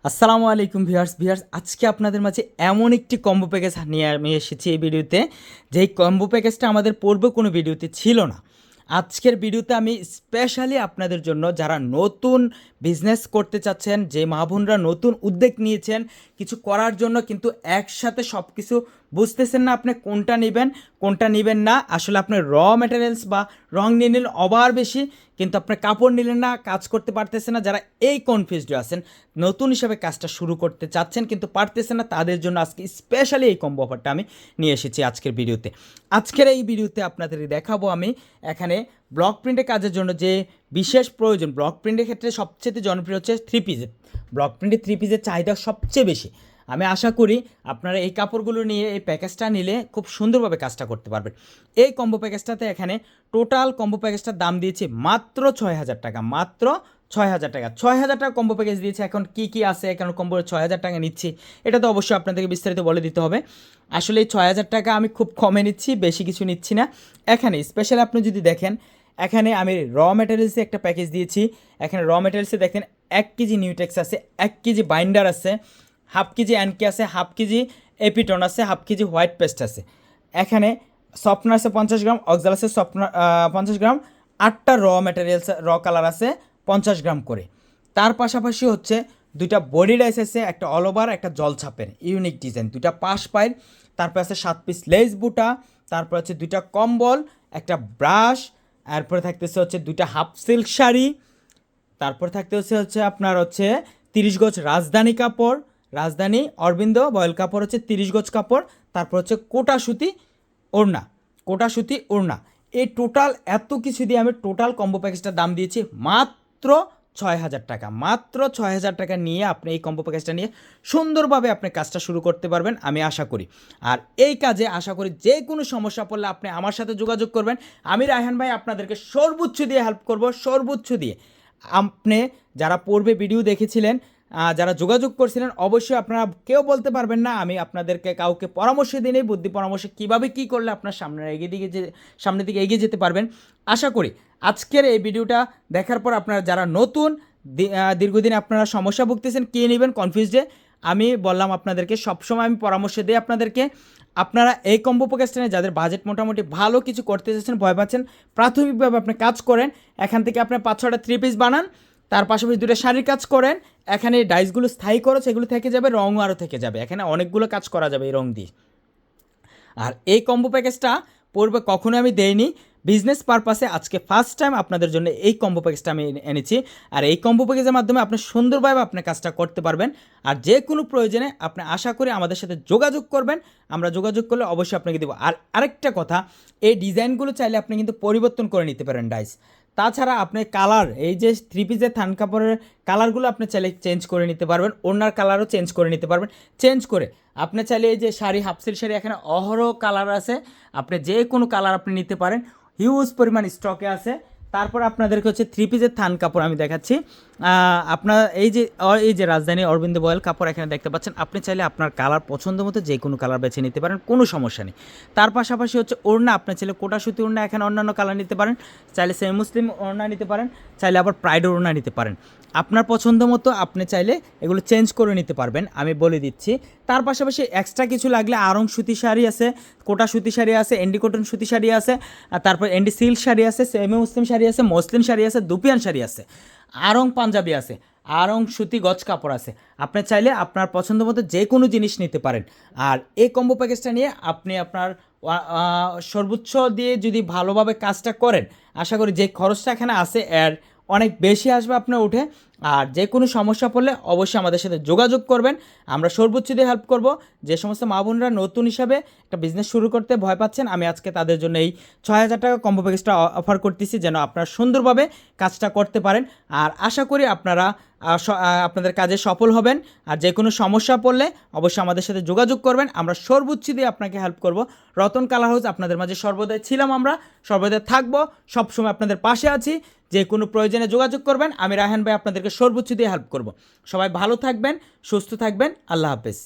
আসসালামু আলাইকুম ভিউয়ার্স আজকে আপনাদের মাঝে এমন একটি কম্বো প্যাকেজ নিয়ে আমি এসেছি এই ভিডিওতে, যেই কম্বো প্যাকেজটা আমাদের পূর্বে কোনো ভিডিওতে ছিল না। আজকের ভিডিওতে আমি স্পেশালি আপনাদের জন্য যারা নতুন বিজনেস করতে চাচ্ছেন, যে মা বোনরা নতুন উদ্যোগ নিয়েছেন কিছু করার জন্য, কিন্তু একসাথে সব কিছু বুঝতেছেন না আপনি কোনটা নেবেন কোনটা নেবেন না, আসলে আপনার র ম্যাটেরিয়ালস বা রং নিয়ে নিলেন ওভার বেশি, কিন্তু আপনার কাপড় নিলেন না, কাজ করতে পারতেছেন না, যারা এই কনফিউজড আছেন নতুন হিসাবে কাজটা শুরু করতে চাচ্ছেন কিন্তু পারতেছেন না, তাদের জন্য আজকে স্পেশালি এই কম্বো অফারটা আমি নিয়ে এসেছি আজকের ভিডিওতে। আজকের এই ভিডিওতে আপনাদের দেখাবো আমি এখানে ব্লক প্রিন্টের কাজের জন্য যে বিশেষ প্রয়োজন। ব্লক প্রিন্টের ক্ষেত্রে সবচেয়ে জনপ্রিয় হচ্ছে থ্রি পিসের। ব্লক প্রিন্টের থ্রি পিসের চাহিদা সবচেয়ে বেশি। আমি আশা করি আপনারা এই কাপড়গুলো নিয়ে এই প্যাকেজটা নিলে খুব সুন্দরভাবে কাজটা করতে পারবেন। এই কম্বো প্যাকেজটাতে এখানে টোটাল কম্বো প্যাকেজটার দাম দিয়েছি মাত্র 6,000 টাকা, মাত্র 6,000 টাকা। 6,000 টাকা কম্বো প্যাকেজ দিয়েছে। এখন কি কি আছে, এখন কম্বো 6,000 টাকা নিচ্ছি, এটা তো অবশ্যই আপনাদেরকে বিস্তারিত বলে দিতে হবে। আসলে এই 6,000 টাকা আমি খুব কমে নিচ্ছি, বেশি কিছু নিচ্ছি না। এখানে স্পেশালি আপনি যদি দেখেন, এখানে আমি র ম্যাটেরিয়ালসে একটা প্যাকেজ দিয়েছি। এখানে র ম্যাটেরিয়ালসে দেখেন 1 কেজি নিউটেক্স আছে, 1 কেজি বাইন্ডার আছে, হাফ কেজি অ্যানকে আছে, হাফ কেজি এপিটন আছে, হাফ কেজি হোয়াইট পেস্ট আছে। এখানে সফটনার আছে 50 গ্রাম, অক্সাল আছে সফটনার 50 গ্রাম, 8টা র ম্যাটেরিয়ালস র কালার আছে 50 গ্রাম করে। তার পাশাপাশি হচ্ছে 2টা বডি ডাইস আছে, একটা অল ওভার একটা জলছাপের ইউনিক ডিজাইন, 2টা পাশ পাইল, তারপর আছে 7 পিস লেস বুটা, তারপর হচ্ছে 2টা কম্বল, একটা ব্রাশ, এরপরে থাকতেছে হচ্ছে 2টা হাফ সিল্ক শাড়ি, তারপর থাকতে হচ্ছে আপনার হচ্ছে 30 গজ রাজধানী কাপড়, রাজধানী অরবিন্দ বয়েল কাপড় হচ্ছে 30 গজ কাপড়, তারপর হচ্ছে কোটা সুতি ওড়না, কোটা সুতি ওড়না। এই টোটাল এত কিছু দিয়ে আমি টোটাল কম্বো প্যাকেজটার দাম দিয়েছি মাত্র 6,000 টাকা। মাত্র 6,000 টাকা নিয়ে আপনি এই কম্বো প্যাকেজটা নিয়ে সুন্দরভাবে আপনি কাজটা শুরু করতে পারবেন আমি আশা করি। আর এই কাজে আশা করি যে কোনো সমস্যা পড়লে আপনি আমার সাথে যোগাযোগ করবেন। আমি রায়হান ভাই আপনাদেরকে সর্বোচ্চ দিয়ে হেল্প করব, সর্বোচ্চ দিয়ে। আপনি যারা পূর্বে ভিডিও দেখেছিলেন, যারা যোগাযোগ করছিলেন, অবশ্যই আপনারা কেউ বলতে পারবেন না আমি আপনাদেরকে কাউকে পরামর্শ দিই নেই, বুদ্ধি পরামর্শ কীভাবে কী করলে আপনার সামনের দিকে এগিয়ে যেতে পারবেন। আশা করি আজকের এই ভিডিওটা দেখার পর আপনারা যারা নতুন দীর্ঘদিন আপনারা সমস্যা ভুগতেছেন, কী নেবেন কনফিউজডে, আমি বললাম আপনাদেরকে সবসময় আমি পরামর্শ দিই আপনাদেরকে। আপনারা এই কম্বো প্যাকেজটা নিয়ে যাদের বাজেট মোটামুটি ভালো কিছু করতে চাচ্ছেন, ভয় পাচ্ছেন, প্রাথমিকভাবে আপনি কাজ করেন। এখান থেকে আপনি 5-6টা থ্রি পিস বানান, তার পাশাপাশি 2টা শাড়ির কাজ করেন। এখানে ডাইসগুলো স্থায়ী খরচ এগুলো থেকে যাবে, রঙও আরও থেকে যাবে, এখানে অনেকগুলো কাজ করা যাবে এই রং দিয়ে। আর এই কম্বো প্যাকেজটা পূর্বে কখনো আমি দেইনি, বিজনেস পারপাসে আজকে ফার্স্ট টাইম আপনাদের জন্য এই কম্বো প্যাকেজটা আমি এনেছি। আর এই কম্বো প্যাকেজের মাধ্যমে আপনি সুন্দরভাবে আপনার কাজটা করতে পারবেন। আর যে কোনো প্রয়োজনে আপনি আশা করি আমাদের সাথে যোগাযোগ করবেন, আমরা যোগাযোগ করলে অবশ্যই আপনাকে দেবো। আর আরেকটা কথা, এই ডিজাইনগুলো চাইলে আপনি কিন্তু পরিবর্তন করে নিতে পারেন ডাইস। তাছাড়া আপনি কালার, এই যে থ্রি পিসের থান কাপড়ের কালারগুলো আপনি চাইলে চেঞ্জ করে নিতে পারবেন, ওড়নার কালারও চেঞ্জ করে নিতে পারবেন। চেঞ্জ করে আপনি চাইলে এই যে শাড়ি, হাফ সিল্ক শাড়ি, এখানে অহরহ কালার আছে, আপনি যে কোনো কালার আপনি নিতে পারেন, হিউজ পরিমাণ স্টকে আছে। তারপর আপনাদেরকে হচ্ছে থ্রি পিসের থান কাপড় আমি দেখাচ্ছি। আপনার এই যে রাজধানী অরবিন্দ বয়েল কাপড় এখানে দেখতে পাচ্ছেন, আপনি চাইলে আপনার কালার পছন্দ মতো যে কোনো কালার বেছে নিতে পারেন, কোনো সমস্যা নেই। তার পাশাপাশি হচ্ছে ওড়না, আপনি চাইলে কোটা সুতি ওড়না এখানে অন্যান্য কালার নিতে পারেন, চাইলে সেমি মুসলিম ওড়না নিতে পারেন, চাইলে আবার প্রাইড ওড়না নিতে পারেন। আপনার পছন্দ মতো আপনি চাইলে এগুলো চেঞ্জ করে নিতে পারবেন, আমি বলে দিচ্ছি। তার পাশাপাশি এক্সট্রা কিছু লাগলে আরং সুতি শাড়ি আছে, কোটা সুতি শাড়ি আছে, এন্ডি কটন সুতি শাড়ি আছে, আর তারপর এন্ডি সিল্ক শাড়ি আছে, সেমি মুসলিম শাড়ি আছে, মসলিন শাড়ি আছে, দুপিয়ান শাড়ি আছে, আরং পাঞ্জাবি আছে, আরং সুতি গজ কাপড় আছে। আপনি চাইলে আপনার পছন্দ মতো যে কোনো জিনিস নিতে পারেন। আর এই কম্বো প্যাকেজটা নিয়ে আপনি আপনার সর্বোচ্চ দিয়ে যদি ভালোভাবে কাজটা করেন, আশা করি যে খরচটা এখানে আছে এর অনেক বেশি আসবে আপনার উঠে। আর যে কোনো সমস্যা পড়লে অবশ্যই আমাদের সাথে যোগাযোগ করবেন, আমরা সর্বোচ্চ দিয়ে হেল্প করব। যে সমস্ত মা বোনরা নতুন হিসাবে একটা বিজনেস শুরু করতে ভয় পাচ্ছেন, আমি আজকে তাদের জন্য এই 6,000 টাকা কম্বো প্যাকেজটা অফার করতেছি, যেন আপনারা সুন্দরভাবে কাজটা করতে পারেন। আর আশা করি আপনারা আপনাদের কাজে সফল হবেন। আর যে কোনো সমস্যা পড়লে অবশ্যই আমাদের সাথে যোগাযোগ করবেন, আমরা সর্বোচ্চ দিয়ে আপনাকে হেল্প করব। রতন কালার হাউস আপনাদের মাঝে সর্বদাই ছিলাম, আমরা সর্বদাই থাকবো, সবসময় আপনাদের পাশে আছি। যে কোনো প্রয়োজনে যোগাযোগ করবেন, আমি রায়হান ভাই আপনাদেরকে সর্বোচ্চ দিয়ে হেল্প করব। সবাই ভালো থাকবেন, সুস্থ থাকবেন, আল্লাহ হাফেজ।